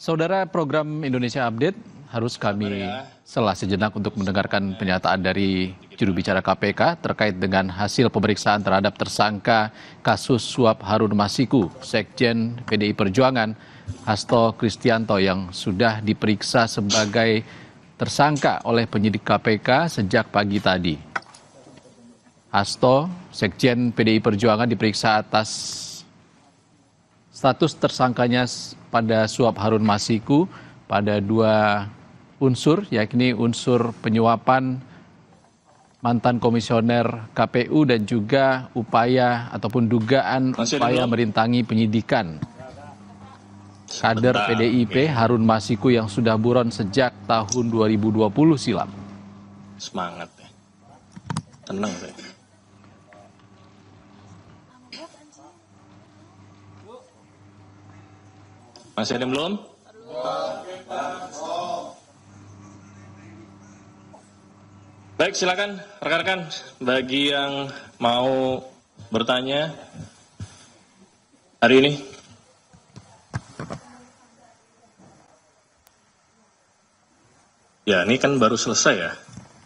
Saudara, program Indonesia Update harus kami sela sejenak untuk mendengarkan pernyataan dari juru bicara KPK terkait dengan hasil pemeriksaan terhadap tersangka kasus suap Harun Masiku, Sekjen PDI Perjuangan, Hasto Kristianto yang sudah diperiksa sebagai tersangka oleh penyidik KPK sejak pagi tadi. Hasto, Sekjen PDI Perjuangan diperiksa atas status tersangkanya pada suap Harun Masiku pada dua unsur, yakni unsur penyuapan mantan komisioner KPU dan juga upaya ataupun dugaan upaya merintangi penyidikan kader PDIP Harun Masiku yang sudah buron sejak tahun 2020 silam. Semangat ya. Tenang saya. Masih ada yang belum? Baik, silakan rekan-rekan bagi yang mau bertanya hari ini. Ya, ini kan baru selesai ya,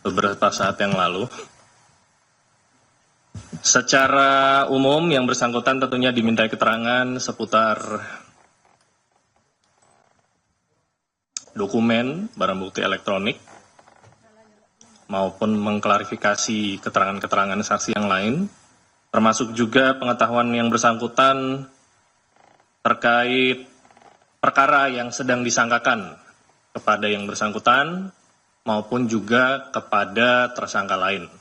beberapa saat yang lalu. Secara umum yang bersangkutan tentunya dimintai keterangan seputar dokumen, barang bukti elektronik, maupun mengklarifikasi keterangan-keterangan saksi yang lain, termasuk juga pengetahuan yang bersangkutan terkait perkara yang sedang disangkakan kepada yang bersangkutan, maupun juga kepada tersangka lain.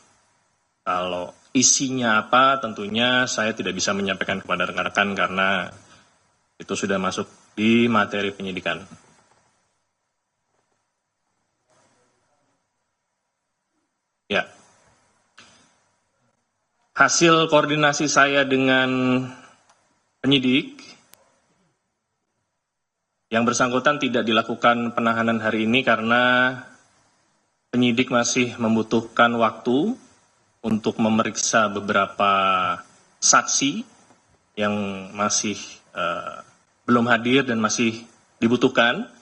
Kalau isinya apa, tentunya saya tidak bisa menyampaikan kepada rekan-rekan karena itu sudah masuk di materi penyidikan. Ya, hasil koordinasi saya dengan penyidik, yang bersangkutan tidak dilakukan penahanan hari ini karena penyidik masih membutuhkan waktu untuk memeriksa beberapa saksi yang masih belum hadir dan masih dibutuhkan.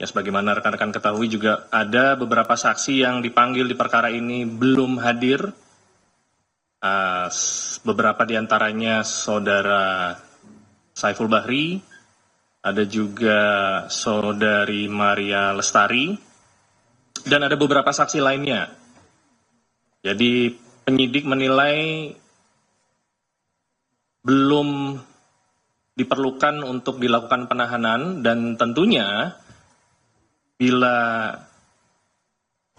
Ya, sebagaimana rekan-rekan ketahui juga ada beberapa saksi yang dipanggil di perkara ini belum hadir. Beberapa diantaranya saudara Saiful Bahri, ada juga saudari Maria Lestari, dan ada beberapa saksi lainnya. Jadi penyidik menilai belum diperlukan untuk dilakukan penahanan dan tentunya bila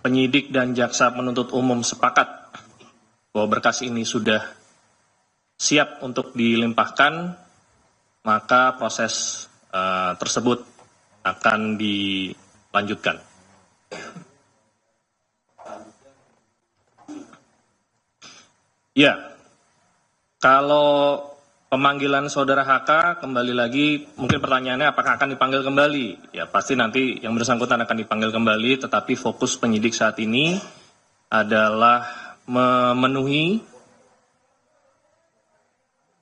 penyidik dan jaksa penuntut umum sepakat bahwa berkas ini sudah siap untuk dilimpahkan, maka proses tersebut akan dilanjutkan. Ya, kalau pemanggilan saudara HK, kembali lagi, mungkin pertanyaannya apakah akan dipanggil kembali? Ya, pasti nanti yang bersangkutan akan dipanggil kembali, tetapi fokus penyidik saat ini adalah memenuhi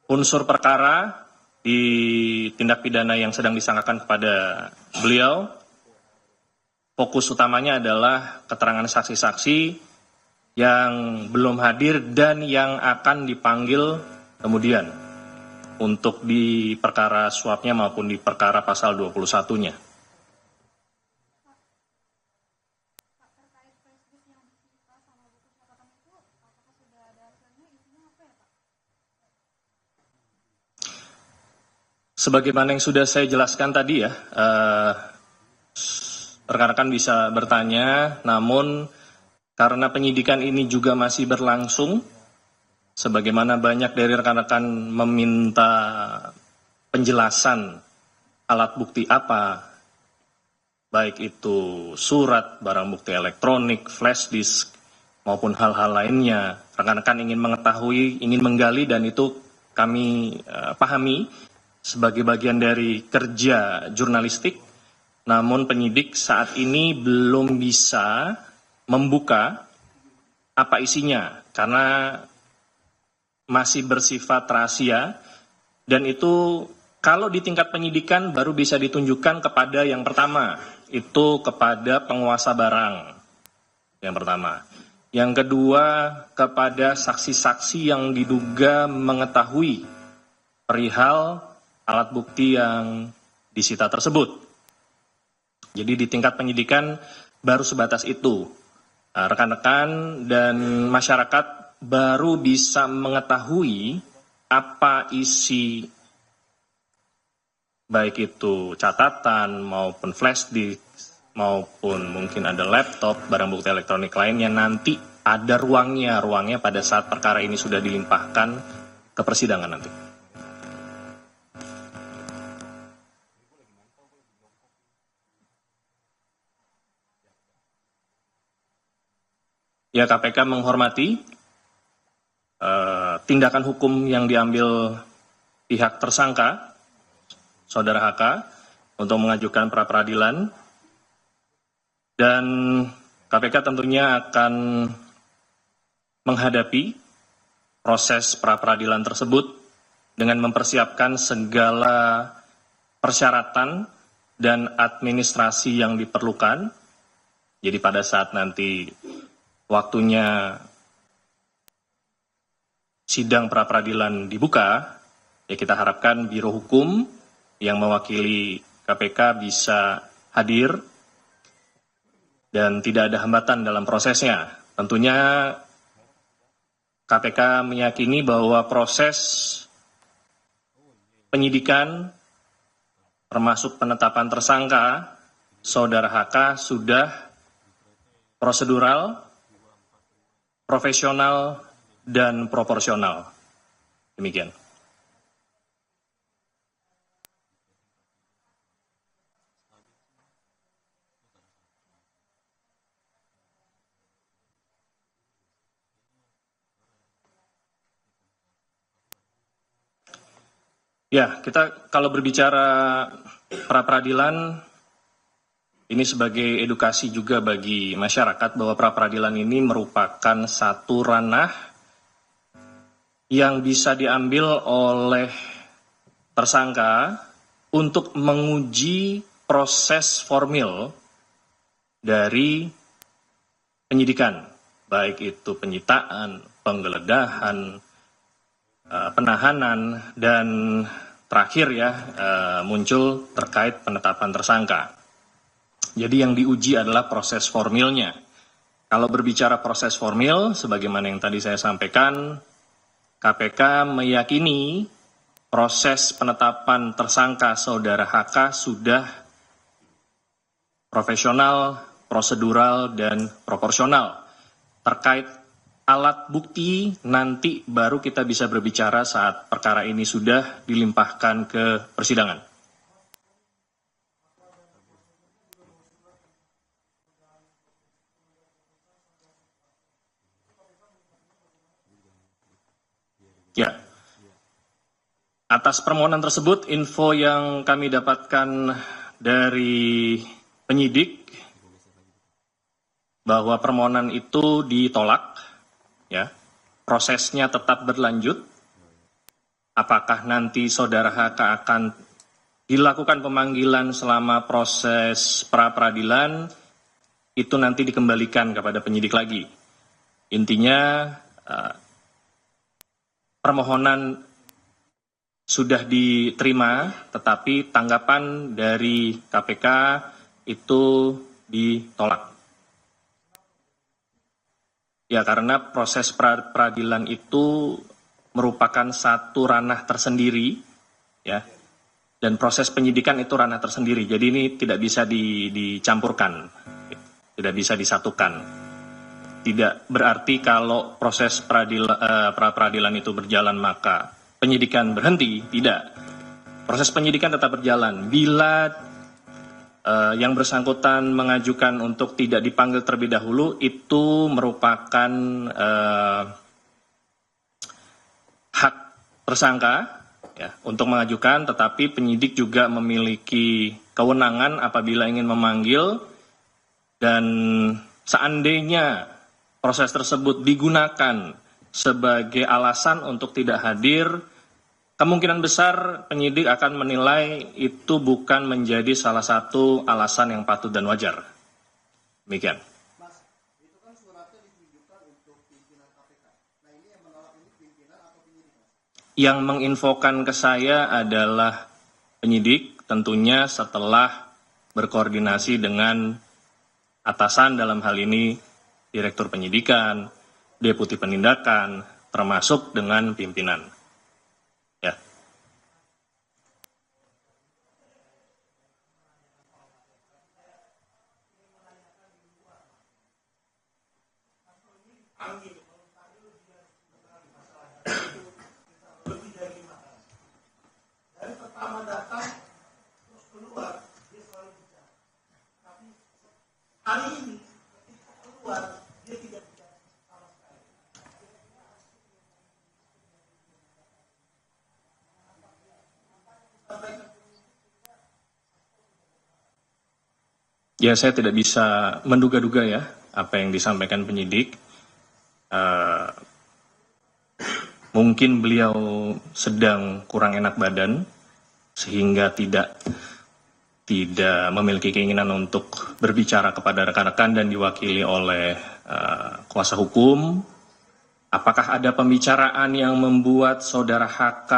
unsur perkara di tindak pidana yang sedang disangkakan kepada beliau. Fokus utamanya adalah keterangan saksi-saksi yang belum hadir dan yang akan dipanggil kemudian untuk di perkara suapnya maupun di perkara pasal 21-nya. Sebagaimana yang sudah saya jelaskan tadi ya, rekan-rekan bisa bertanya, namun karena penyidikan ini juga masih berlangsung, sebagaimana banyak dari rekan-rekan meminta penjelasan alat bukti apa, baik itu surat, barang bukti elektronik, flash disk, maupun hal-hal lainnya. Rekan-rekan ingin mengetahui, ingin menggali, dan itu kami pahami sebagai bagian dari kerja jurnalistik. Namun penyidik saat ini belum bisa membuka apa isinya, karena masih bersifat rahasia, dan itu Kalau di tingkat penyidikan baru bisa ditunjukkan kepada yang pertama, itu kepada penguasa barang. Yang pertama. Yang kedua, kepada saksi-saksi yang diduga mengetahui perihal alat bukti yang disita tersebut. Jadi di tingkat penyidikan baru sebatas itu. Rekan-rekan dan masyarakat baru bisa mengetahui apa isi baik itu catatan maupun flash disk maupun mungkin ada laptop, barang bukti elektronik lainnya, nanti ada ruangnya pada saat perkara ini sudah dilimpahkan ke persidangan nanti. Ya, KPK menghormati tindakan hukum yang diambil pihak tersangka, Saudara HK, untuk mengajukan pra-peradilan, dan KPK tentunya akan menghadapi proses pra-peradilan tersebut dengan mempersiapkan segala persyaratan dan administrasi yang diperlukan. Jadi pada saat nanti waktunya sidang pra-peradilan dibuka, ya kita harapkan Biro Hukum yang mewakili KPK bisa hadir dan tidak ada hambatan dalam prosesnya. Tentunya KPK meyakini bahwa proses penyidikan termasuk penetapan tersangka Saudara HK sudah prosedural, profesional, dan proporsional. Demikian. Ya, kita kalau berbicara pra-peradilan, ini sebagai edukasi juga bagi masyarakat bahwa pra-peradilan ini merupakan satu ranah yang bisa diambil oleh tersangka untuk menguji proses formil dari penyidikan, baik itu penyitaan, penggeledahan, penahanan, dan terakhir ya muncul terkait penetapan tersangka. Jadi yang diuji adalah proses formilnya. Kalau berbicara proses formil, sebagaimana yang tadi saya sampaikan, KPK meyakini proses penetapan tersangka Saudara HK sudah profesional, prosedural, dan proporsional. Terkait alat bukti, nanti baru kita bisa berbicara saat perkara ini sudah dilimpahkan ke persidangan. Ya, atas permohonan tersebut, info yang kami dapatkan dari penyidik bahwa permohonan itu ditolak. Ya, prosesnya tetap berlanjut. Apakah nanti Saudara HK akan dilakukan pemanggilan selama proses pra-peradilan, itu nanti dikembalikan kepada penyidik lagi. Intinya permohonan sudah diterima, tetapi tanggapan dari KPK itu ditolak. Ya, karena proses peradilan itu merupakan satu ranah tersendiri, ya, dan proses penyidikan itu ranah tersendiri. Jadi ini tidak bisa dicampurkan, tidak bisa disatukan. Tidak berarti kalau proses pra-peradilan itu berjalan maka penyidikan berhenti, tidak. Proses penyidikan tetap berjalan. Bila yang bersangkutan mengajukan untuk tidak dipanggil terlebih dahulu, itu merupakan hak tersangka ya, untuk mengajukan, tetapi penyidik juga memiliki kewenangan apabila ingin memanggil, dan seandainya proses tersebut digunakan sebagai alasan untuk tidak hadir, kemungkinan besar penyidik akan menilai itu bukan menjadi salah satu alasan yang patut dan wajar. Demikian. Mas, itu kan suratnya ditujukan untuk pimpinan KPK. Nah, ini yang menolak ini pimpinan atau penyidik, Mas? Yang menginfokan ke saya adalah penyidik, tentunya setelah berkoordinasi dengan atasan dalam hal ini Direktur Penyidikan, Deputi Penindakan, termasuk dengan pimpinan. Ya. Dari pertama datang terus keluar dia selalu bicara. Tapi hari ini ketika keluar dia tidak bicara sama sekali. Ya, saya tidak bisa menduga-duga ya apa yang disampaikan penyidik. Mungkin beliau sedang kurang enak badan sehingga tidak memiliki keinginan untuk berbicara kepada rekan-rekan dan diwakili oleh kuasa hukum. Apakah ada pembicaraan yang membuat saudara HK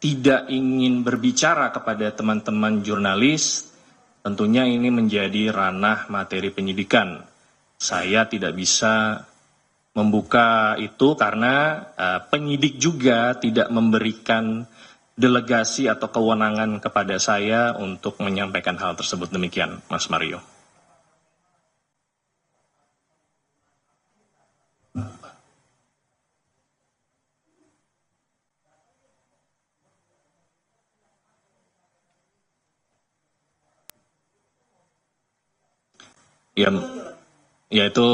tidak ingin berbicara kepada teman-teman jurnalis? Tentunya ini menjadi ranah materi penyidikan. Saya tidak bisa membuka itu karena penyidik juga tidak memberikan delegasi atau kewenangan kepada saya untuk menyampaikan hal tersebut. Demikian, Mas Mario. Ya itu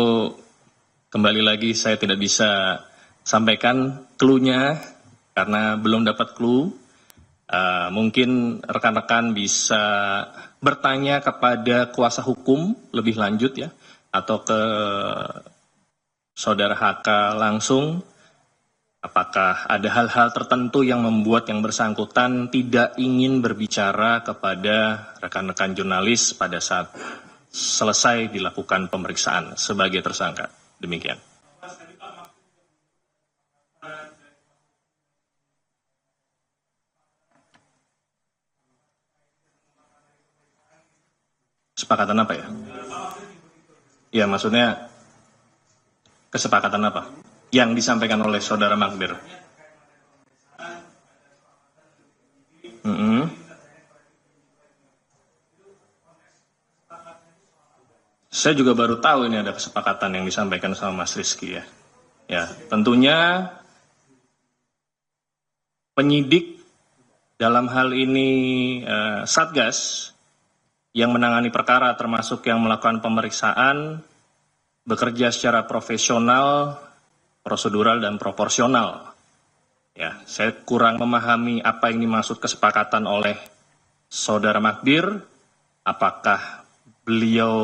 kembali lagi saya tidak bisa sampaikan clue-nya karena belum dapat clue. Mungkin rekan-rekan bisa bertanya kepada kuasa hukum lebih lanjut ya, atau ke saudara HK langsung. Apakah ada hal-hal tertentu yang membuat yang bersangkutan tidak ingin berbicara kepada rekan-rekan jurnalis pada saat selesai dilakukan pemeriksaan sebagai tersangka. Demikian. Kesepakatan apa ya? Ya, maksudnya kesepakatan apa? Yang disampaikan oleh saudara Magdir. Saya juga baru tahu ini ada kesepakatan yang disampaikan sama Mas Rizky ya. Ya, tentunya penyidik dalam hal ini Satgas yang menangani perkara termasuk yang melakukan pemeriksaan bekerja secara profesional, prosedural dan proporsional. Ya, saya kurang memahami apa yang dimaksud kesepakatan oleh saudara Magdir. Apakah beliau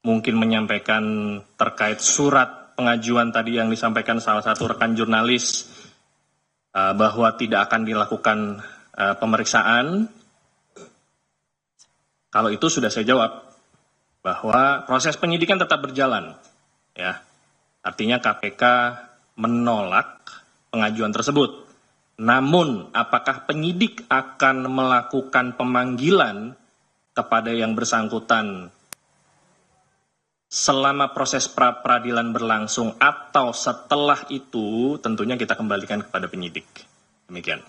mungkin menyampaikan terkait surat pengajuan tadi yang disampaikan salah satu rekan jurnalis bahwa tidak akan dilakukan pemeriksaan? Kalau itu sudah saya jawab bahwa proses penyidikan tetap berjalan, ya. Artinya KPK menolak pengajuan tersebut. Namun, apakah penyidik akan melakukan pemanggilan kepada yang bersangkutan selama proses pra-peradilan berlangsung atau setelah itu, tentunya kita kembalikan kepada penyidik. Demikian.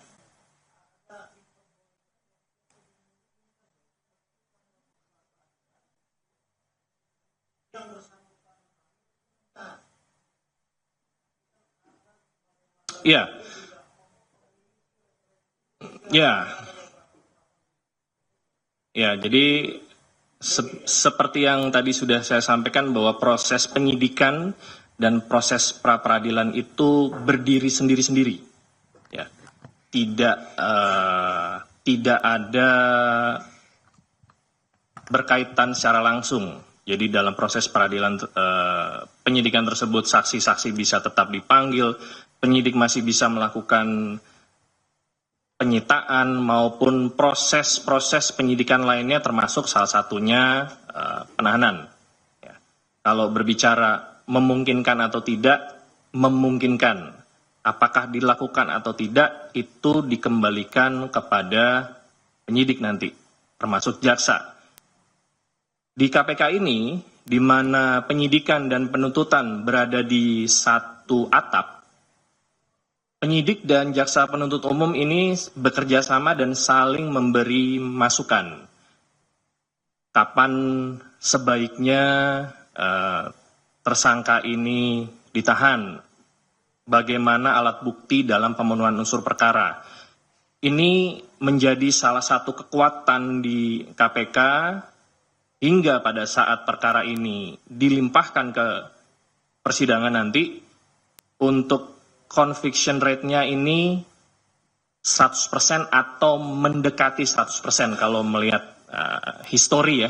Ya, jadi seperti yang tadi sudah saya sampaikan bahwa proses penyidikan dan proses pra-peradilan itu berdiri sendiri-sendiri. Ya, tidak ada berkaitan secara langsung. Jadi dalam proses peradilan penyidikan tersebut saksi-saksi bisa tetap dipanggil, penyidik masih bisa melakukan penyitaan maupun proses-proses penyidikan lainnya termasuk salah satunya penahanan. Ya. Kalau berbicara memungkinkan atau tidak, memungkinkan. Apakah dilakukan atau tidak, itu dikembalikan kepada penyidik nanti, termasuk jaksa. Di KPK ini, di mana penyidikan dan penuntutan berada di satu atap, penyidik dan jaksa penuntut umum ini bekerja sama dan saling memberi masukan. Kapan sebaiknya tersangka ini ditahan? Bagaimana alat bukti dalam pemenuhan unsur perkara? Ini menjadi salah satu kekuatan di KPK hingga pada saat perkara ini dilimpahkan ke persidangan nanti, untuk conviction rate-nya ini 100% atau mendekati 100% kalau melihat histori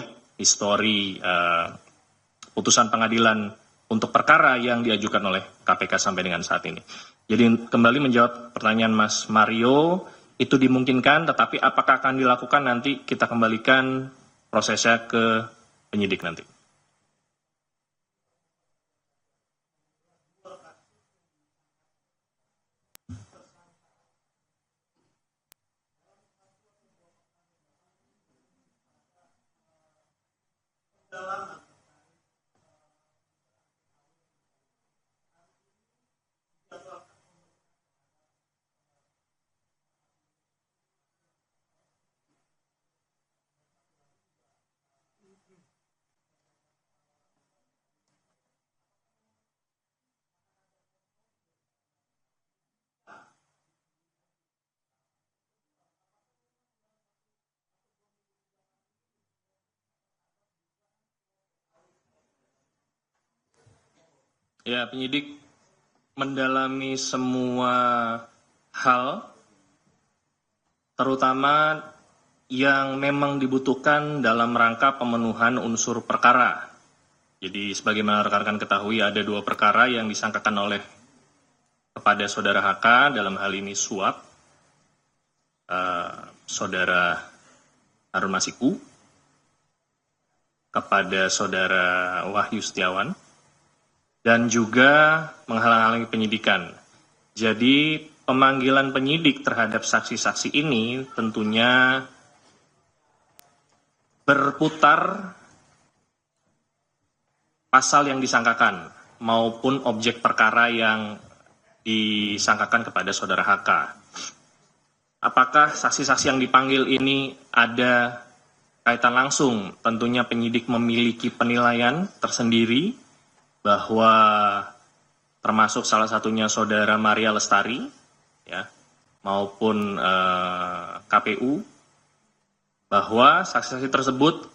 putusan pengadilan untuk perkara yang diajukan oleh KPK sampai dengan saat ini. Jadi kembali menjawab pertanyaan Mas Mario, itu dimungkinkan, tetapi apakah akan dilakukan nanti kita kembalikan prosesnya ke penyidik nanti. Ya, penyidik mendalami semua hal, terutama yang memang dibutuhkan dalam rangka pemenuhan unsur perkara. Jadi sebagaimana rekan-rekan ketahui, ada 2 perkara yang disangkakan oleh kepada saudara HK, dalam hal ini suap, saudara Harun Masiku, kepada saudara Wahyu Setiawan, dan juga menghalang-halangi penyidikan. Jadi pemanggilan penyidik terhadap saksi-saksi ini tentunya berputar pasal yang disangkakan maupun objek perkara yang disangkakan kepada saudara HK. Apakah saksi-saksi yang dipanggil ini ada kaitan langsung? Tentunya penyidik memiliki penilaian tersendiri, bahwa termasuk salah satunya saudara Maria Lestari, ya, maupun KPU, bahwa saksi-saksi tersebut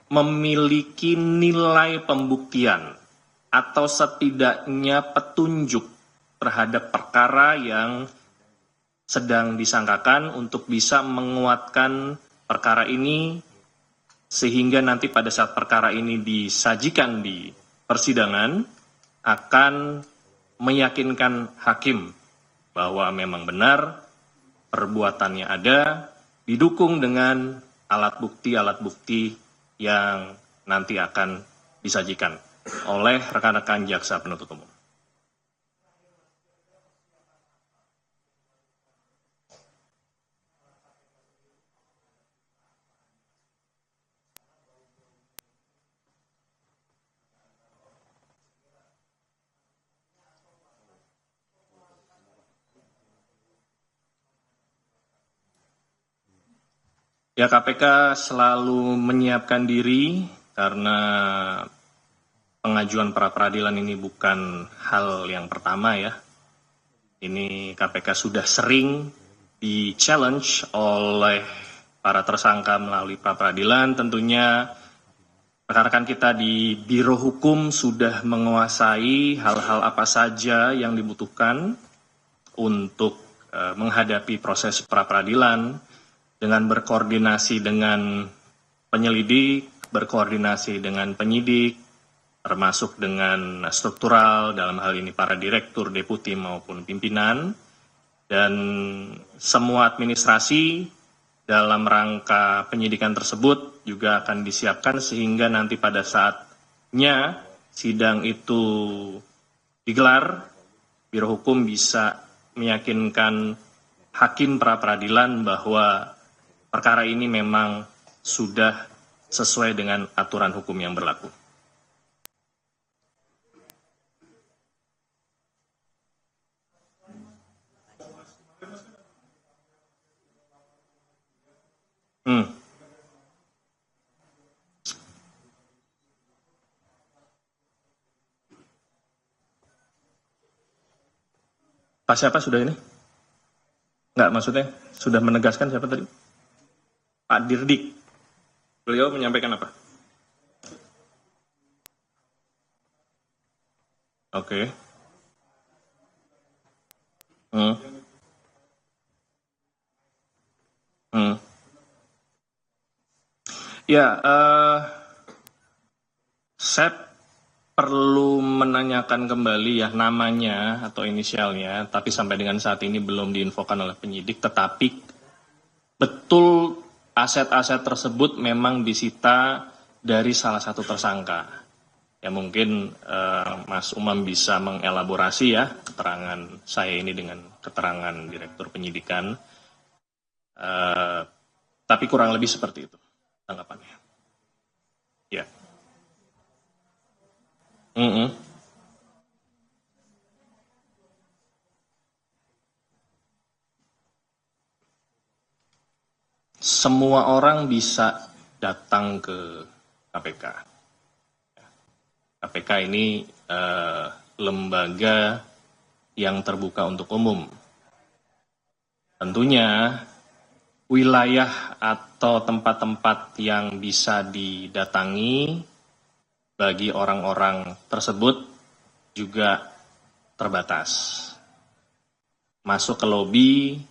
memiliki nilai pembuktian atau setidaknya petunjuk terhadap perkara yang sedang disangkakan untuk bisa menguatkan perkara ini, sehingga nanti pada saat perkara ini disajikan di persidangan akan meyakinkan hakim bahwa memang benar perbuatannya ada, didukung dengan alat bukti yang nanti akan disajikan oleh rekan-rekan jaksa penuntut umum. Ya, KPK selalu menyiapkan diri karena pengajuan pra peradilan ini bukan hal yang pertama ya. Ini KPK sudah sering di-challenge oleh para tersangka melalui pra peradilan. Tentunya rekan-rekan kita di Biro Hukum sudah menguasai hal-hal apa saja yang dibutuhkan untuk menghadapi proses pra peradilan, dengan berkoordinasi dengan penyelidik, berkoordinasi dengan penyidik, termasuk dengan struktural, dalam hal ini para direktur, deputi maupun pimpinan, Dan semua administrasi dalam rangka penyidikan tersebut juga akan disiapkan sehingga nanti pada saatnya sidang itu digelar, Biro Hukum bisa meyakinkan hakim pra-peradilan bahwa perkara ini memang sudah sesuai dengan aturan hukum yang berlaku. Pak siapa sudah ini? Enggak, maksudnya sudah menegaskan siapa tadi? Pak Dirdik. Beliau menyampaikan apa? Oke. Ya, saya perlu menanyakan kembali ya namanya atau inisialnya, tapi sampai dengan saat ini belum diinfokan oleh penyidik, tetapi betul aset-aset tersebut memang disita dari salah satu tersangka. Ya mungkin Mas Umam bisa mengelaborasi ya keterangan saya ini dengan keterangan Direktur Penyidikan. Tapi kurang lebih seperti itu tanggapannya. Ya. Semua orang bisa datang ke KPK. KPK ini lembaga yang terbuka untuk umum. Tentunya wilayah atau tempat-tempat yang bisa didatangi bagi orang-orang tersebut juga terbatas. Masuk ke lobi